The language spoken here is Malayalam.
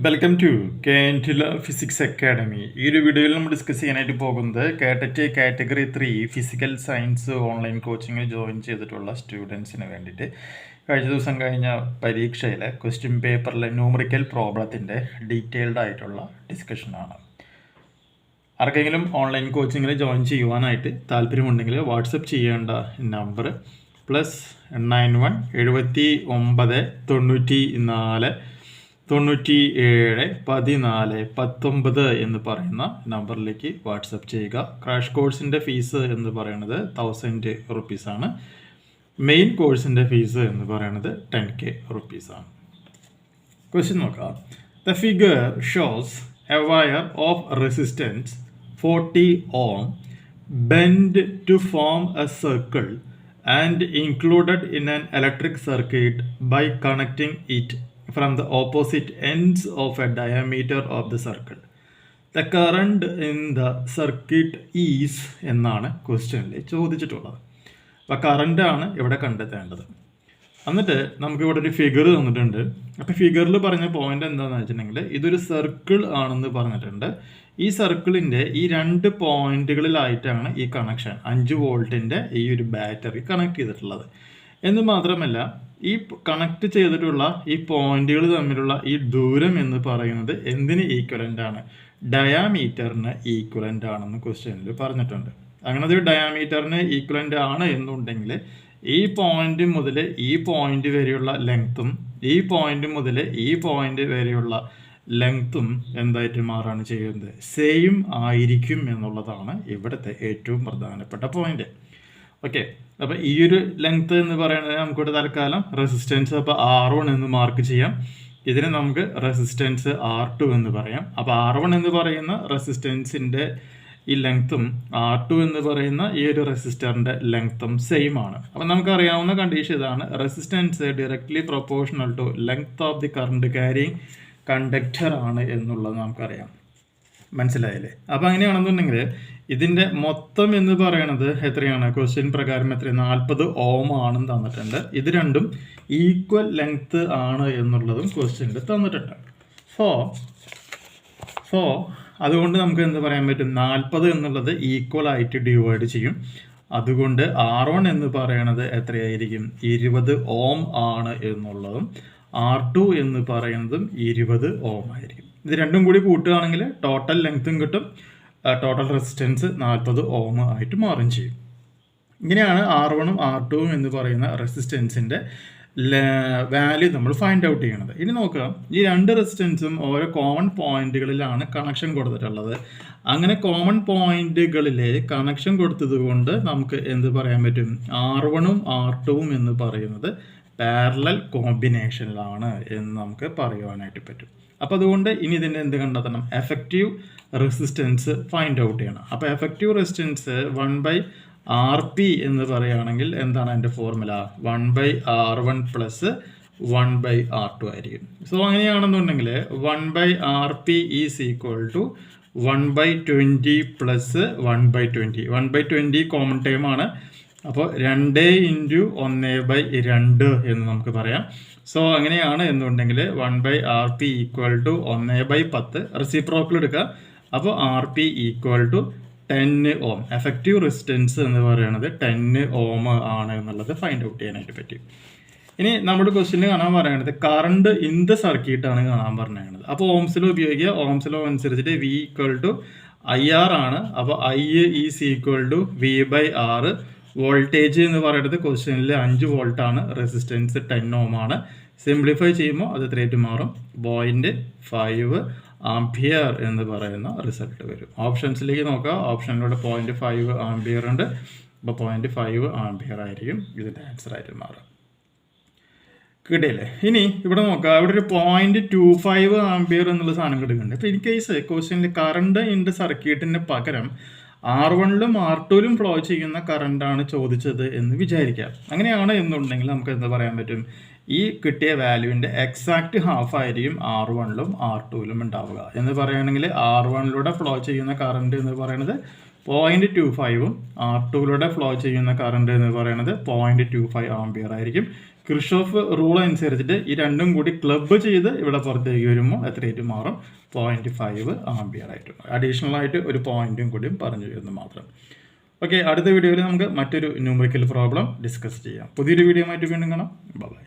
വെൽക്കം ടു കാൻറ്റില ഫിസിക്സ് അക്കാഡമി. ഈ ഒരു വീഡിയോയിൽ നമ്മൾ ഡിസ്കസ് ചെയ്യാനായിട്ട് പോകുന്നത് കാറ്ററ്റ് കാറ്റഗറി 3 ഫിസിക്കൽ സയൻസ് ഓൺലൈൻ കോച്ചിങ്ങിൽ ജോയിൻ ചെയ്തിട്ടുള്ള സ്റ്റുഡൻസിന് വേണ്ടിയിട്ട് കഴിഞ്ഞ ദിവസം കഴിഞ്ഞ പരീക്ഷയിലെ ക്വസ്റ്റ്യൻ പേപ്പറിലെ ന്യൂമറിക്കൽ പ്രോബ്ലത്തിൻ്റെ ഡീറ്റെയിൽഡ് ആയിട്ടുള്ള ഡിസ്കഷനാണ്. ആർക്കെങ്കിലും ഓൺലൈൻ കോച്ചിങ്ങിൽ ജോയിൻ ചെയ്യുവാനായിട്ട് താല്പര്യമുണ്ടെങ്കിൽ വാട്സപ്പ് ചെയ്യേണ്ട നമ്പർ +91 79 94 97 14 19 എന്ന് പറയുന്ന നമ്പറിലേക്ക് വാട്സപ്പ് ചെയ്യുക. ക്രാഷ് കോഴ്സിൻ്റെ ഫീസ് എന്ന് പറയുന്നത് 1000 റുപ്പീസാണ്. മെയിൻ കോഴ്സിൻ്റെ ഫീസ് എന്ന് പറയുന്നത് 10K റുപ്പീസാണ്. ക്വസ്റ്റ്യൻ നോക്കാം. The figure shows A wire of resistance 40 ohm bent to form a circle and included in an electric circuit by connecting it from the opposite ends of a diameter of the circle. The current in the circuit is എന്നാണ് ക്വസ്റ്റ്യനിൽ ചോദിച്ചിട്ടുള്ളത്. അപ്പോൾ കറണ്ടാണ് ഇവിടെ കണ്ടെത്തേണ്ടത്. എന്നിട്ട് നമുക്കിവിടെ ഒരു ഫിഗർ തന്നിട്ടുണ്ട്. അപ്പോൾ ഫിഗറിൽ പറഞ്ഞ പോയിന്റ് എന്താണെന്ന് വെച്ചിട്ടുണ്ടെങ്കിൽ ഇതൊരു സർക്കിൾ ആണെന്ന് പറഞ്ഞിട്ടുണ്ട്. ഈ സർക്കിളിൻ്റെ ഈ 2 പോയിന്റുകളിലായിട്ടാണ് ഈ കണക്ഷൻ 5 വോൾട്ടിൻ്റെ ഈ ഒരു ബാറ്ററി കണക്ട് ചെയ്തിട്ടുള്ളത്. എന്ന് മാത്രമല്ല ഈ കണക്ട് ചെയ്തിട്ടുള്ള ഈ പോയിന്റുകൾ തമ്മിലുള്ള ഈ ദൂരം എന്ന് പറയുന്നത് എന്തിന് ഈക്വലൻ്റ് ആണ്? ഡയാമീറ്ററിന് ഈക്വലൻ്റ് ആണെന്ന് ക്വസ്റ്റ്യനിൽ പറഞ്ഞിട്ടുണ്ട്. അങ്ങനെ ഒരു ഡയാമീറ്ററിന് ഈക്വലൻ്റ് ആണ് എന്നുണ്ടെങ്കിൽ ഈ പോയിന്റ് മുതൽ ഈ പോയിന്റ് വരെയുള്ള ലെങ്ത്തും ഈ പോയിന്റ് മുതൽ ഈ പോയിന്റ് വരെയുള്ള ലെങ്ത്തും എന്തായിട്ട് മാറാണ് ചെയ്യുന്നത്? സെയിം ആയിരിക്കും എന്നുള്ളതാണ് ഇവിടുത്തെ ഏറ്റവും പ്രധാനപ്പെട്ട പോയിന്റ്. ഓക്കെ, അപ്പോൾ ഈ ഒരു ലെങ്ത്ത് എന്ന് പറയുന്നത് നമുക്കിവിടെ തൽക്കാലം റെസിസ്റ്റൻസ് അപ്പോൾ R1 എന്ന് മാർക്ക് ചെയ്യാം. ഇതിന് നമുക്ക് റെസിസ്റ്റൻസ് R2 എന്ന് പറയാം. അപ്പോൾ R1 എന്ന് പറയുന്ന റെസിസ്റ്റൻസിൻ്റെ ഈ ലെങ്ത്തും R2 എന്ന് പറയുന്ന ഈ ഒരു റെസിസ്റ്ററിൻ്റെ ലെങ്ത്തും സെയിം ആണ്. അപ്പം നമുക്കറിയാവുന്ന കണ്ടീഷൻ ഇതാണ്: resistance directly proportional to length of the current carrying conductor ആണ് എന്നുള്ളത് നമുക്കറിയാം. മനസ്സിലായില്ലേ? അപ്പോൾ അങ്ങനെയാണെന്നുണ്ടെങ്കിൽ ഇതിൻ്റെ മൊത്തം എന്ന് പറയുന്നത് എത്രയാണ്? ക്വസ്റ്റ്യൻ പ്രകാരം എത്ര? 40 ohm ആണെന്ന് തന്നിട്ടുണ്ട്. ഇത് രണ്ടും ഈക്വൽ ലെങ്ത്ത് ആണ് എന്നുള്ളതും ക്വസ്റ്റ്യനിൽ തന്നിട്ടുണ്ട്. സോ അതുകൊണ്ട് നമുക്ക് എന്ത് പറയാൻ പറ്റും? 40 എന്നുള്ളത് ഈക്വൽ ആയിട്ട് ഡിവൈഡ് ചെയ്യും. അതുകൊണ്ട് R1 എന്ന് പറയുന്നത് എത്രയായിരിക്കും? 20 ohm ആണ് എന്നുള്ളതും R2 എന്ന് പറയുന്നതും 20 ohm ആയിരിക്കും. ഇത് രണ്ടും കൂടി കൂട്ടുകയാണെങ്കിൽ ടോട്ടൽ ലെങ്ത്തും കിട്ടും, ടോട്ടൽ റെസിസ്റ്റൻസ് 40 ohm ആയിട്ട് മാറും ചെയ്യും. ഇങ്ങനെയാണ് R1ഉം R2ഉം എന്ന് പറയുന്ന റെസിസ്റ്റൻസിൻ്റെ വാല്യൂ നമ്മൾ ഫൈൻഡ് ഔട്ട് ചെയ്യണത്. ഇനി നോക്കുക, ഈ 2 റെസിസ്റ്റൻസും ഓരോ കോമൺ പോയിന്റുകളിലാണ് കണക്ഷൻ കൊടുത്തിട്ടുള്ളത്. അങ്ങനെ കോമൺ പോയിന്റുകളിൽ കണക്ഷൻ കൊടുത്തത് കൊണ്ട് നമുക്ക് എന്ത് പറയാൻ പറ്റും? R1ഉം R2ഉം എന്ന് പറയുന്നത് പാരലൽ കോമ്പിനേഷനിലാണ് എന്ന് നമുക്ക് പറയുവാനായിട്ട് പറ്റും. അപ്പോൾ അതുകൊണ്ട് ഇനി ഇതിൻ്റെ എന്ത് കണ്ടെത്തണം? എഫക്റ്റീവ് റെസിസ്റ്റൻസ് ഫൈൻഡ് ഔട്ട് ചെയ്യണം. അപ്പോൾ എഫക്റ്റീവ് റെസിസ്റ്റൻസ് 1/RP എന്ന് പറയുകയാണെങ്കിൽ എന്താണ് അതിൻ്റെ ഫോർമുല? 1/R1 + 1/R2 ആയിരിക്കും. സോ അങ്ങനെയാണെന്നുണ്ടെങ്കിൽ 1/RP is equal to 1/20 + 1/20. 1/20 common time ആണ്. അപ്പോൾ 2 × 1/2 എന്ന് നമുക്ക് പറയാം. സോ അങ്ങനെയാണ് എന്നുണ്ടെങ്കിൽ 1/RP ഈക്വൽ ടു 1/10. റെസിപ്രോക്കൽ എടുക്കുക. അപ്പോൾ RP equal to 10 ohm. Effective resistance എന്ന് പറയുന്നത് 10 ohm ആണ് എന്നുള്ളത് ഫൈൻഡ് ഔട്ട് ചെയ്യാനായിട്ട് പറ്റും. ഇനി നമ്മുടെ ക്വസ്റ്റ്യനിൽ കാണാൻ പറയുന്നത് കറണ്ട് ഇൻ ദ സർക്യൂട്ടാണ് കാണാൻ പറഞ്ഞത്. അപ്പോൾ ഓംസ് ലോ ഉപയോഗിക്കുക. ഓംസ് ലോ അനുസരിച്ചിട്ട് V = IR ആണ്. അപ്പോൾ I is equal to V/R. Voltage എന്ന് പറയുന്നത് ക്വസ്റ്റ്യനിൽ 5 വോൾട്ടാണ്, റെസിസ്റ്റൻസ് 10 ohm ആണ്. സിംപ്ലിഫൈ ചെയ്യുമ്പോൾ അത് എത്രയായിട്ട് മാറും? 0.5 ആംപിയർ എന്ന് പറയുന്ന റിസൾട്ട് വരും. ഓപ്ഷൻസിലേക്ക് നോക്കുക. ഓപ്ഷനിലൂടെ 0.5 ആംപിയർ ഉണ്ട്. അപ്പോൾ 0.5 ആംപിയർ ആയിരിക്കും ഇതിൻ്റെ ആൻസർ ആയിട്ട് മാറുക. കിട്ടിയില്ലേ? ഇനി ഇവിടെ നോക്കുക, ഇവിടെ ഒരു 0.25 ആംപിയർ എന്നുള്ള സാധനം കിട്ടുന്നുണ്ട്. ഇപ്പോൾ ഇൻ കേസ് ക്വസ്റ്റ്യനിൽ കറണ്ട് ഇൻ ദ സർക്യൂട്ടിന് പകരം R1ലും R2ലും ഫ്ലോ ചെയ്യുന്ന കറണ്ടാണ് ചോദിച്ചത് എന്ന് വിചാരിക്കാം. അങ്ങനെയാണ് എന്നുണ്ടെങ്കിൽ നമുക്ക് എന്താ പറയാൻ പറ്റും? ഈ കിട്ടിയ വാല്യൂവിൻ്റെ എക്സാക്റ്റ് ഹാഫ് ആയിരിക്കും R1ലും R2ലും ഉണ്ടാവുക. എന്ന് പറയുകയാണെങ്കിൽ R1ലൂടെ ഫ്ലോ ചെയ്യുന്ന കറണ്ട് എന്ന് പറയുന്നത് 0.25ഉം R2ലൂടെ ഫ്ലോ ചെയ്യുന്ന കറണ്ട് എന്ന് പറയുന്നത് 0.25 ആംപിയർ ആയിരിക്കും. കിർഷോഫ് റൂൾ അനുസരിച്ചിട്ട് ഈ രണ്ടും കൂടി ക്ലബ്ബ് ചെയ്ത് ഇവിടെ പുറത്തേക്ക് വരുമ്പോൾ എത്രയായിട്ട് മാറും? 0.5 ആംപിയർ ആയിട്ട്. അഡീഷണൽ ആയിട്ട് ഒരു പോയിന്റും കൂടിയും പറഞ്ഞു വരുന്നത് മാത്രം. ഓക്കെ, അടുത്ത വീഡിയോയിൽ നമുക്ക് മറ്റൊരു ന്യൂമറിക്കൽ പ്രോബ്ലം ഡിസ്കസ് ചെയ്യാം. പുതിയൊരു വീഡിയോ ആയിട്ട് വീണ്ടും കാണാം. ബൈ.